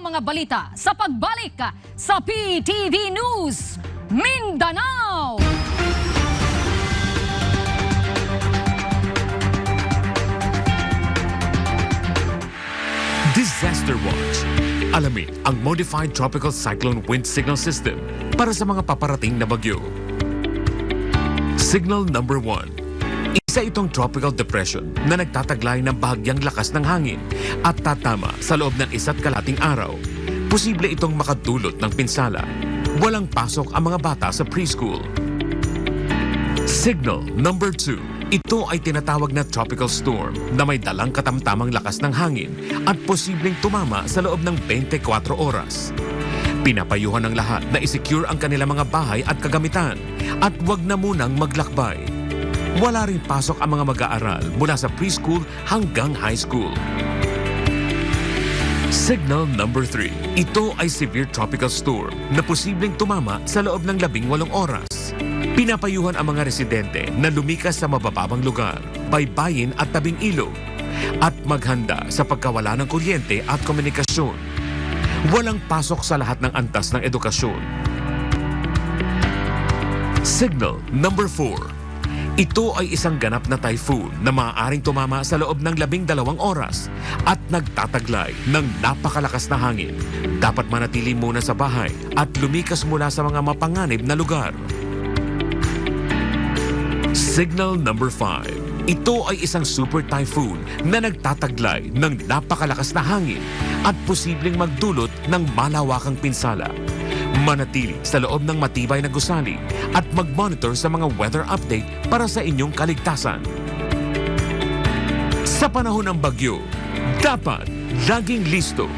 mga balita sa pagbalik sa PTV News Mindanao. Disaster Watch. Alamin ang Modified Tropical Cyclone Wind Signal System para sa mga paparating na bagyo. Signal number 1. Isa itong tropical depression na nagtataglay ng bahagyang lakas ng hangin at tatama sa loob ng 1.5 araw. Posible itong makadulot ng pinsala. Walang pasok ang mga bata sa preschool. Signal number 2. Ito ay tinatawag na tropical storm na may dalang katamtamang lakas ng hangin at posibleng tumama sa loob ng 24 oras. Pinapayuhan ng lahat na isecure ang kanilang mga bahay at kagamitan at wag na munang maglakbay. Wala ring pasok ang mga mag-aaral mula sa preschool hanggang high school. Signal number 3. Ito ay severe tropical storm na posibleng tumama sa loob ng 18 oras. Pinapayuhan ang mga residente na lumikas sa mabababang lugar, baybayin at tabing ilog at maghanda sa pagkawala ng kuryente at komunikasyon. Walang pasok sa lahat ng antas ng edukasyon. Signal number 4. Ito ay isang ganap na typhoon na maaaring tumama sa loob ng 12 oras at nagtataglay ng napakalakas na hangin. Dapat manatili muna sa bahay at lumikas mula sa mga mapanganib na lugar. Signal number 5. Ito ay isang super typhoon na nagtataglay ng napakalakas na hangin at posibleng magdulot ng malawakang pinsala. Manatili sa loob ng matibay na gusali at mag-monitor sa mga weather update para sa inyong kaligtasan. Sa panahon ng bagyo, dapat laging listo